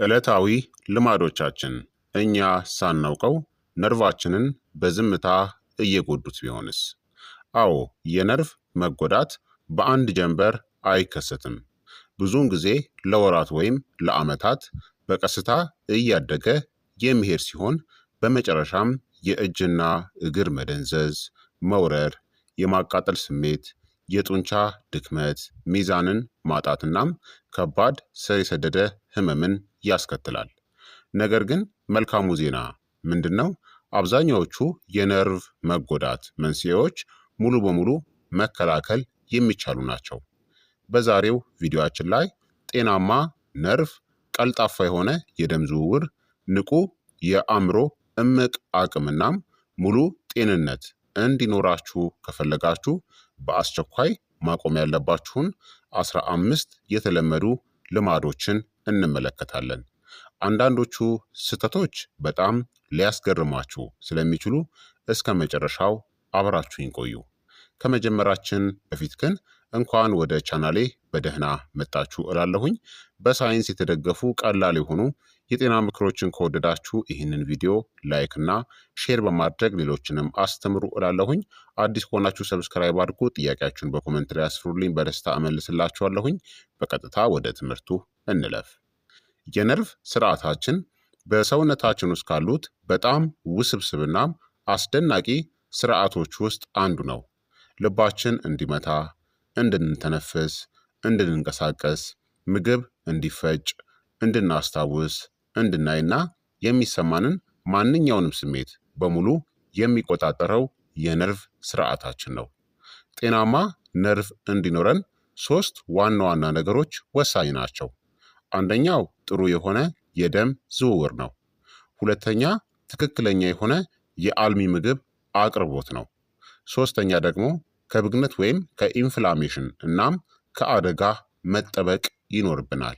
ዕለታዊ ልማዶቻችን እኛ ሳናውቀው ነርቫችንን በዝምታ እየጎዱት ቢሆንስ? አዎ፣ የነርቭ መጎዳት በአንድ ጀንበር አይከሰትም። ብዙውን ጊዜ ለወራት ወይም ለዓመታት በቀስታ እያደገ የሚሄድ ሲሆን በመጨረሻም የእጅና እግር መደንዘዝ፣ መውረር፣ የማቃጠል ስሜት፣ የጡንቻ ድክመት፣ ሚዛንን ማጣትናም ከባድ ስር የሰደደ ህመምን ያስከትላል። ነገር ግን መልካሙ ዜና ምንድን ነው? አብዛኛዎቹ የነርቭ መጎዳት መንስኤዎች ሙሉ በሙሉ መከላከል የሚቻሉ ናቸው። በዛሬው ቪዲዮአችን ላይ ጤናማ ነርቭ፣ ቀልጣፋ የሆነ የደም ዝውውር፣ ንቁ የአእምሮ እምቅ አቅምናም ሙሉ ጤንነት እንዲኖራችሁ ከፈለጋችሁ በአስቸኳይ ማቆም ያለባችሁን 15 የተለመዱ ልማዶችን እንመለከታለን። አንዳንዶቹ ስህተቶች በጣም ሊያስገርማችሁ ስለሚችሉ እስከ መጨረሻው አብራችሁኝ ቆዩ። ከመጀመራችን በፊት ግን እንኳን ወደ ቻናሌ በደህና መጣችሁ እላለሁኝ። በሳይንስ የተደገፉ ቀላል የሆኑ የጤና ምክሮችን ከወደዳችሁ ይህንን ቪዲዮ ላይክ እና ሼር በማድረግ ሌሎችንም አስተምሩ እላለሁኝ። አዲስ ከሆናችሁ ሰብስክራይብ አድርጉ። ጥያቄያችሁን በኮመንት ላይ አስፍሩልኝ፣ በደስታ እመልስላችኋለሁኝ። በቀጥታ ወደ ትምህርቱ እንለፍ። የነርቭ ስርዓታችን በሰውነታችን ውስጥ ካሉት በጣም ውስብስብና አስደናቂ ስርዓቶች ውስጥ አንዱ ነው። ልባችን እንዲመታ፣ እንድንተነፍስ፣ እንድንንቀሳቀስ፣ ምግብ እንዲፈጭ፣ እንድናስታውስ፣ እንድናይና የሚሰማንን ማንኛውንም ስሜት በሙሉ የሚቆጣጠረው የነርቭ ስርዓታችን ነው። ጤናማ ነርቭ እንዲኖረን ሶስት ዋና ዋና ነገሮች ወሳኝ ናቸው። አንደኛው ጥሩ የሆነ የደም ዝውውር ነው። ሁለተኛ ትክክለኛ የሆነ የአልሚ ምግብ አቅርቦት ነው። ሶስተኛ ደግሞ ከብግነት ወይም ከኢንፍላሜሽን እናም ከአደጋ መጠበቅ ይኖርብናል።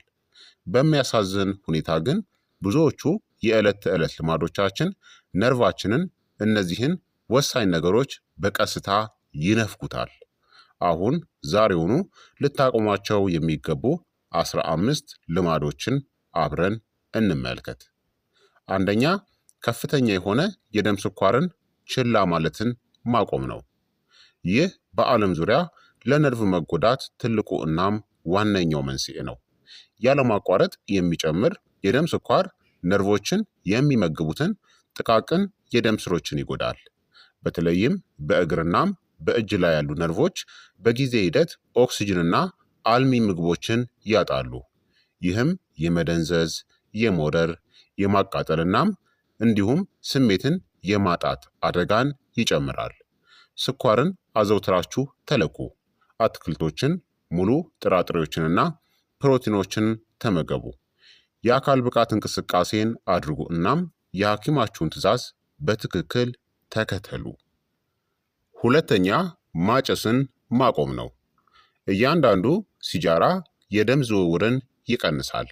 በሚያሳዝን ሁኔታ ግን ብዙዎቹ የዕለት ተዕለት ልማዶቻችን ነርቫችንን እነዚህን ወሳኝ ነገሮች በቀስታ ይነፍጉታል። አሁን ዛሬውኑ ልታቆሟቸው የሚገቡ 15 ልማዶችን አብረን እንመልከት። አንደኛ፣ ከፍተኛ የሆነ የደም ስኳርን ችላ ማለትን ማቆም ነው። ይህ በዓለም ዙሪያ ለነርቭ መጎዳት ትልቁ እናም ዋነኛው መንስኤ ነው። ያለማቋረጥ የሚጨምር የደም ስኳር ነርቮችን የሚመግቡትን ጥቃቅን የደም ስሮችን ይጎዳል። በተለይም በእግርናም በእጅ ላይ ያሉ ነርቮች በጊዜ ሂደት ኦክስጅንና አልሚ ምግቦችን ያጣሉ። ይህም የመደንዘዝ፣ የመውረር፣ የማቃጠልናም እንዲሁም ስሜትን የማጣት አደጋን ይጨምራል። ስኳርን አዘውትራችሁ ተለኩ። አትክልቶችን፣ ሙሉ ጥራጥሬዎችንና ፕሮቲኖችን ተመገቡ። የአካል ብቃት እንቅስቃሴን አድርጉ እናም የሐኪማችሁን ትዕዛዝ በትክክል ተከተሉ። ሁለተኛ፣ ማጨስን ማቆም ነው። እያንዳንዱ ሲጃራ የደም ዝውውርን ይቀንሳል።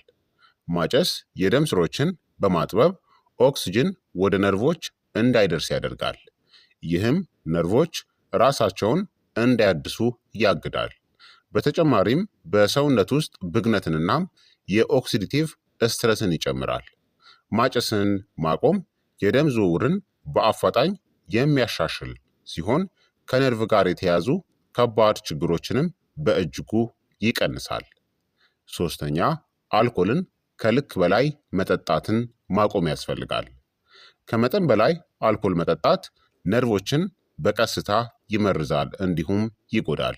ማጨስ የደም ስሮችን በማጥበብ ኦክስጅን ወደ ነርቮች እንዳይደርስ ያደርጋል። ይህም ነርቮች ራሳቸውን እንዳያድሱ ያግዳል። በተጨማሪም በሰውነት ውስጥ ብግነትንናም የኦክሲዲቲቭ ስትረስን ይጨምራል። ማጨስን ማቆም የደም ዝውውርን በአፋጣኝ የሚያሻሽል ሲሆን ከነርቭ ጋር የተያዙ ከባድ ችግሮችንም በእጅጉ ይቀንሳል። ሶስተኛ፣ አልኮልን ከልክ በላይ መጠጣትን ማቆም ያስፈልጋል። ከመጠን በላይ አልኮል መጠጣት ነርቮችን በቀስታ ይመርዛል እንዲሁም ይጎዳል።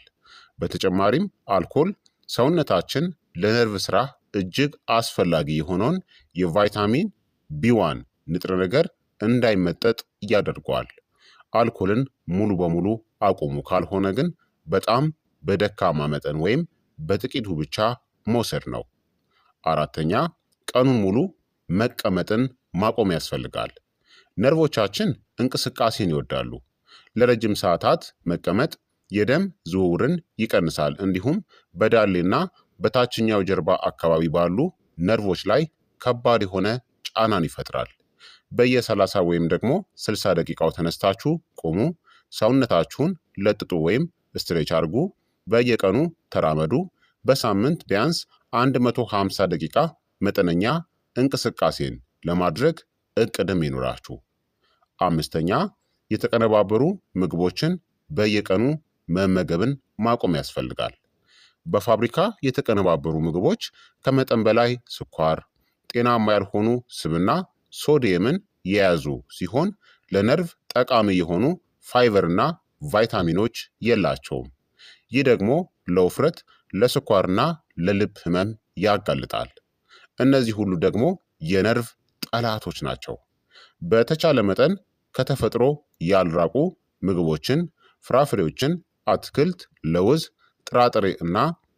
በተጨማሪም አልኮል ሰውነታችን ለነርቭ ስራ እጅግ አስፈላጊ የሆነውን የቫይታሚን ቢ1 ንጥረ ነገር እንዳይመጠጥ ያደርገዋል። አልኮልን ሙሉ በሙሉ አቁሙ፣ ካልሆነ ግን በጣም በደካማ መጠን ወይም በጥቂቱ ብቻ መውሰድ ነው። አራተኛ፣ ቀኑን ሙሉ መቀመጥን ማቆም ያስፈልጋል። ነርቮቻችን እንቅስቃሴን ይወዳሉ። ለረጅም ሰዓታት መቀመጥ የደም ዝውውርን ይቀንሳል እንዲሁም በዳሌና በታችኛው ጀርባ አካባቢ ባሉ ነርቮች ላይ ከባድ የሆነ ጫናን ይፈጥራል። በየ30 ወይም ደግሞ 60 ደቂቃው ተነስታችሁ ቁሙ። ሰውነታችሁን ለጥጡ ወይም ስትሬች አድርጉ። በየቀኑ ተራመዱ። በሳምንት ቢያንስ 150 ደቂቃ መጠነኛ እንቅስቃሴን ለማድረግ እቅድም ይኑራችሁ። አምስተኛ የተቀነባበሩ ምግቦችን በየቀኑ መመገብን ማቆም ያስፈልጋል። በፋብሪካ የተቀነባበሩ ምግቦች ከመጠን በላይ ስኳር፣ ጤናማ ያልሆኑ ስብና ሶዲየምን የያዙ ሲሆን ለነርቭ ጠቃሚ የሆኑ ፋይበርና ቫይታሚኖች የላቸውም። ይህ ደግሞ ለውፍረት፣ ለስኳርና ለልብ ህመም ያጋልጣል። እነዚህ ሁሉ ደግሞ የነርቭ ጠላቶች ናቸው። በተቻለ መጠን ከተፈጥሮ ያልራቁ ምግቦችን፣ ፍራፍሬዎችን፣ አትክልት፣ ለውዝ፣ ጥራጥሬ እና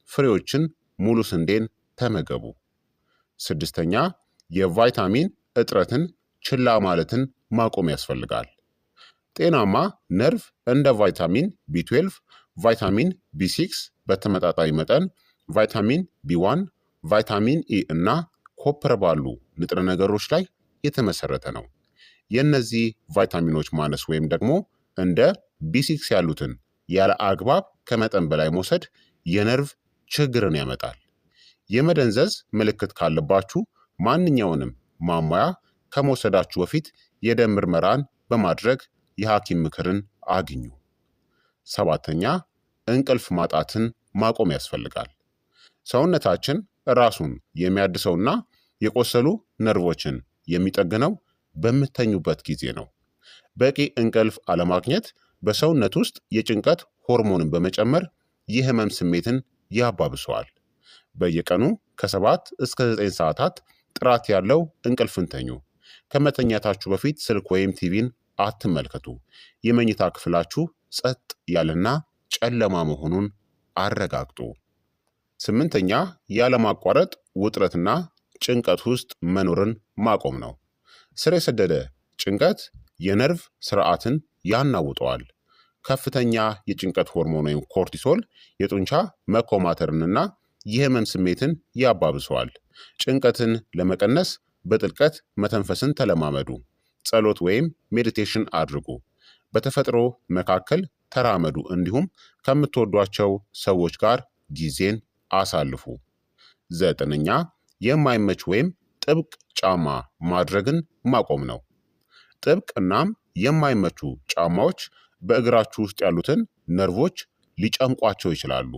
ፍሬዎችን፣ ሙሉ ስንዴን ተመገቡ። ስድስተኛ የቫይታሚን እጥረትን ችላ ማለትን ማቆም ያስፈልጋል። ጤናማ ነርቭ እንደ ቫይታሚን ቢ12፣ ቫይታሚን ቢ6 በተመጣጣኝ መጠን፣ ቫይታሚን ቢ1፣ ቫይታሚን ኢ እና ኮፐር ባሉ ንጥረ ነገሮች ላይ የተመሰረተ ነው። የእነዚህ ቫይታሚኖች ማነስ ወይም ደግሞ እንደ ቢ6 ያሉትን ያለ አግባብ ከመጠን በላይ መውሰድ የነርቭ ችግርን ያመጣል። የመደንዘዝ ምልክት ካለባችሁ ማንኛውንም ማሟያ ከመውሰዳችሁ በፊት የደም ምርመራን በማድረግ የሐኪም ምክርን አግኙ። ሰባተኛ እንቅልፍ ማጣትን ማቆም ያስፈልጋል። ሰውነታችን ራሱን የሚያድሰውና የቆሰሉ ነርቮችን የሚጠግነው በምተኙበት ጊዜ ነው። በቂ እንቅልፍ አለማግኘት በሰውነት ውስጥ የጭንቀት ሆርሞንን በመጨመር የህመም ስሜትን ያባብሰዋል። በየቀኑ ከ7 እስከ 9 ሰዓታት ጥራት ያለው እንቅልፍን ተኙ። ከመተኛታችሁ በፊት ስልክ ወይም ቲቪን አትመልከቱ። የመኝታ ክፍላችሁ ጸጥ ያለና ጨለማ መሆኑን አረጋግጡ። ስምንተኛ ያለማቋረጥ ውጥረትና ጭንቀት ውስጥ መኖርን ማቆም ነው። ስር የሰደደ ጭንቀት የነርቭ ስርዓትን ያናውጠዋል። ከፍተኛ የጭንቀት ሆርሞን ወይም ኮርቲሶል የጡንቻ መኮማተርንና የህመም ስሜትን ያባብሰዋል። ጭንቀትን ለመቀነስ በጥልቀት መተንፈስን ተለማመዱ። ጸሎት ወይም ሜዲቴሽን አድርጉ። በተፈጥሮ መካከል ተራመዱ። እንዲሁም ከምትወዷቸው ሰዎች ጋር ጊዜን አሳልፉ። ዘጠነኛ የማይመች ወይም ጥብቅ ጫማ ማድረግን ማቆም ነው። ጥብቅ እናም የማይመቹ ጫማዎች በእግራችሁ ውስጥ ያሉትን ነርቮች ሊጨምቋቸው ይችላሉ።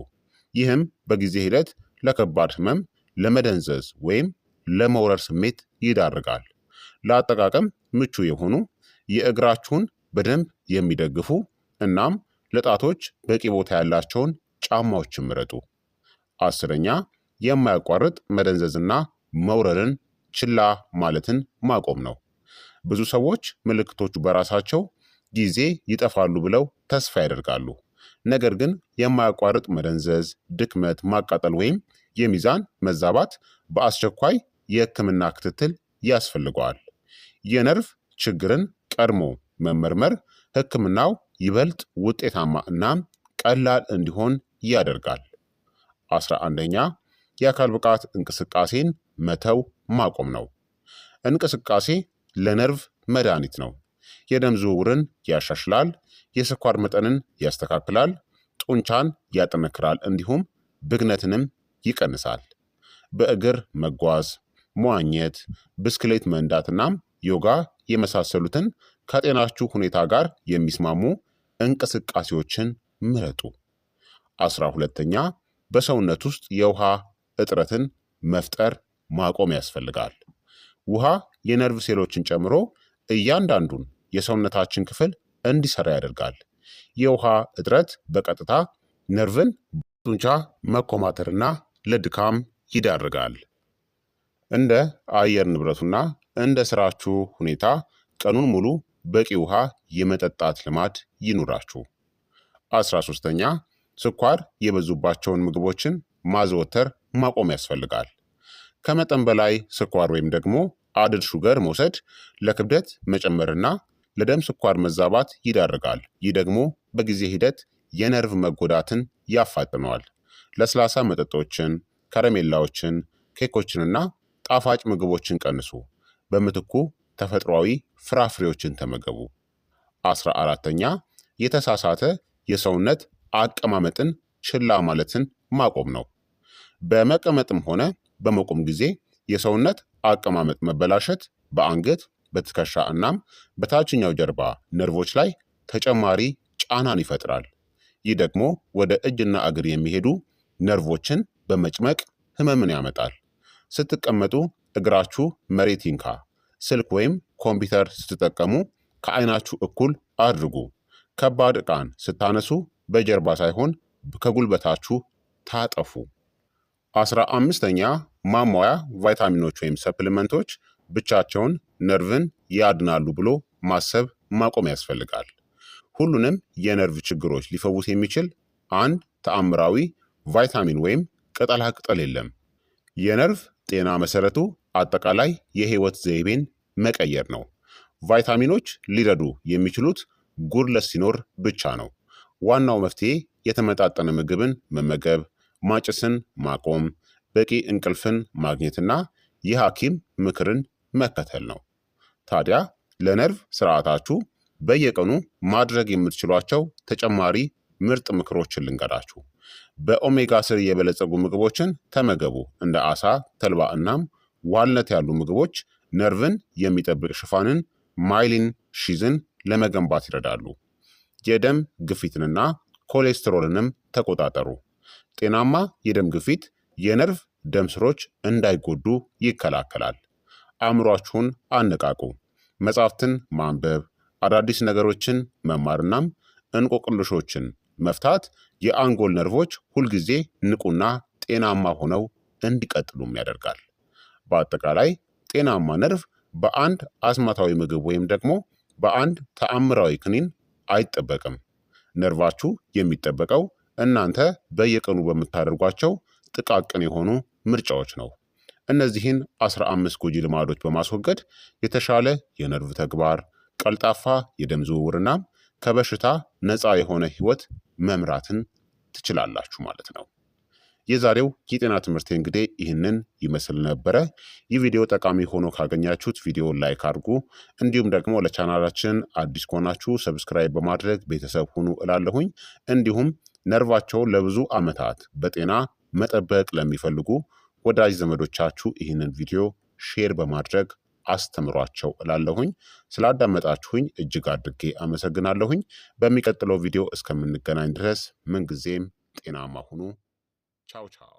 ይህም በጊዜ ሂደት ለከባድ ህመም፣ ለመደንዘዝ ወይም ለመውረር ስሜት ይዳርጋል። ለአጠቃቀም ምቹ የሆኑ የእግራችሁን በደንብ የሚደግፉ እናም ለጣቶች በቂ ቦታ ያላቸውን ጫማዎችን ምረጡ። አስረኛ የማያቋርጥ መደንዘዝና መውረርን ችላ ማለትን ማቆም ነው። ብዙ ሰዎች ምልክቶቹ በራሳቸው ጊዜ ይጠፋሉ ብለው ተስፋ ያደርጋሉ። ነገር ግን የማያቋርጥ መደንዘዝ፣ ድክመት፣ ማቃጠል ወይም የሚዛን መዛባት በአስቸኳይ የህክምና ክትትል ያስፈልገዋል። የነርቭ ችግርን ቀድሞ መመርመር ህክምናው ይበልጥ ውጤታማ እናም ቀላል እንዲሆን ያደርጋል። 11ኛ የአካል ብቃት እንቅስቃሴን መተው ማቆም ነው። እንቅስቃሴ ለነርቭ መድኃኒት ነው። የደም ዝውውርን ያሻሽላል፣ የስኳር መጠንን ያስተካክላል፣ ጡንቻን ያጠነክራል፣ እንዲሁም ብግነትንም ይቀንሳል። በእግር መጓዝ፣ መዋኘት፣ ብስክሌት መንዳትናም ዮጋ የመሳሰሉትን ከጤናችሁ ሁኔታ ጋር የሚስማሙ እንቅስቃሴዎችን ምረጡ። 12ኛ በሰውነት ውስጥ የውሃ እጥረትን መፍጠር ማቆም ያስፈልጋል። ውሃ የነርቭ ሴሎችን ጨምሮ እያንዳንዱን የሰውነታችን ክፍል እንዲሰራ ያደርጋል። የውሃ እጥረት በቀጥታ ነርቭን ጡንቻ መኮማተርና ለድካም ይዳርጋል። እንደ አየር ንብረቱና እንደ ስራችሁ ሁኔታ ቀኑን ሙሉ በቂ ውሃ የመጠጣት ልማድ ይኑራችሁ። 13ኛ ስኳር የበዙባቸውን ምግቦችን ማዘወተር ማቆም ያስፈልጋል። ከመጠን በላይ ስኳር ወይም ደግሞ አድድ ሹገር መውሰድ ለክብደት መጨመርና ለደም ስኳር መዛባት ይዳርጋል። ይህ ደግሞ በጊዜ ሂደት የነርቭ መጎዳትን ያፋጥነዋል። ለስላሳ መጠጦችን፣ ከረሜላዎችን፣ ኬኮችንና ጣፋጭ ምግቦችን ቀንሱ። በምትኩ ተፈጥሯዊ ፍራፍሬዎችን ተመገቡ። 14ኛ የተሳሳተ የሰውነት አቀማመጥን ችላ ማለትን ማቆም ነው። በመቀመጥም ሆነ በመቆም ጊዜ የሰውነት አቀማመጥ መበላሸት በአንገት፣ በትከሻ እናም በታችኛው ጀርባ ነርቮች ላይ ተጨማሪ ጫናን ይፈጥራል። ይህ ደግሞ ወደ እጅና እግር የሚሄዱ ነርቮችን በመጭመቅ ህመምን ያመጣል። ስትቀመጡ እግራችሁ መሬት ይንካ። ስልክ ወይም ኮምፒውተር ስትጠቀሙ ከዓይናችሁ እኩል አድርጉ። ከባድ ዕቃን ስታነሱ በጀርባ ሳይሆን ከጉልበታችሁ ታጠፉ። 15ኛ ማሟያ ቫይታሚኖች ወይም ሰፕሊመንቶች ብቻቸውን ነርቭን ያድናሉ ብሎ ማሰብ ማቆም ያስፈልጋል። ሁሉንም የነርቭ ችግሮች ሊፈውስ የሚችል አንድ ተአምራዊ ቫይታሚን ወይም ቅጠላ ቅጠል የለም። የነርቭ ጤና መሰረቱ አጠቃላይ የህይወት ዘይቤን መቀየር ነው። ቫይታሚኖች ሊረዱ የሚችሉት ጉድለት ሲኖር ብቻ ነው። ዋናው መፍትሄ የተመጣጠነ ምግብን መመገብ፣ ማጨስን ማቆም፣ በቂ እንቅልፍን ማግኘትና የሐኪም ምክርን መከተል ነው። ታዲያ ለነርቭ ስርዓታችሁ በየቀኑ ማድረግ የምትችሏቸው ተጨማሪ ምርጥ ምክሮችን ልንገራችሁ። በኦሜጋ 3 የበለጸጉ ምግቦችን ተመገቡ። እንደ አሳ፣ ተልባ እናም ዋልነት ያሉ ምግቦች ነርቭን የሚጠብቅ ሽፋንን ማይሊን ሺዝን ለመገንባት ይረዳሉ። የደም ግፊትንና ኮሌስትሮልንም ተቆጣጠሩ። ጤናማ የደም ግፊት የነርቭ ደም ስሮች እንዳይጎዱ ይከላከላል። አእምሯችሁን አነቃቁ። መጻሕፍትን ማንበብ፣ አዳዲስ ነገሮችን መማርናም እንቆቅልሾችን መፍታት የአንጎል ነርቮች ሁልጊዜ ንቁና ጤናማ ሆነው እንዲቀጥሉም ያደርጋል። በአጠቃላይ ጤናማ ነርቭ በአንድ አስማታዊ ምግብ ወይም ደግሞ በአንድ ተአምራዊ ክኒን አይጠበቅም። ነርቫችሁ የሚጠበቀው እናንተ በየቀኑ በምታደርጓቸው ጥቃቅን የሆኑ ምርጫዎች ነው። እነዚህን 15 ጎጂ ልማዶች በማስወገድ የተሻለ የነርቭ ተግባር፣ ቀልጣፋ የደም ዝውውርና ከበሽታ ነፃ የሆነ ህይወት መምራትን ትችላላችሁ ማለት ነው። የዛሬው የጤና ትምህርት እንግዲህ ይህንን ይመስል ነበረ። ይህ ቪዲዮ ጠቃሚ ሆኖ ካገኛችሁት ቪዲዮ ላይክ አድርጉ። እንዲሁም ደግሞ ለቻናላችን አዲስ ከሆናችሁ ሰብስክራይብ በማድረግ ቤተሰብ ሁኑ እላለሁኝ። እንዲሁም ነርቫቸውን ለብዙ ዓመታት በጤና መጠበቅ ለሚፈልጉ ወዳጅ ዘመዶቻችሁ ይህንን ቪዲዮ ሼር በማድረግ አስተምሯቸው እላለሁኝ። ስላዳመጣችሁኝ እጅግ አድርጌ አመሰግናለሁኝ። በሚቀጥለው ቪዲዮ እስከምንገናኝ ድረስ ምንጊዜም ጤናማ ሁኑ። ቻው ቻው።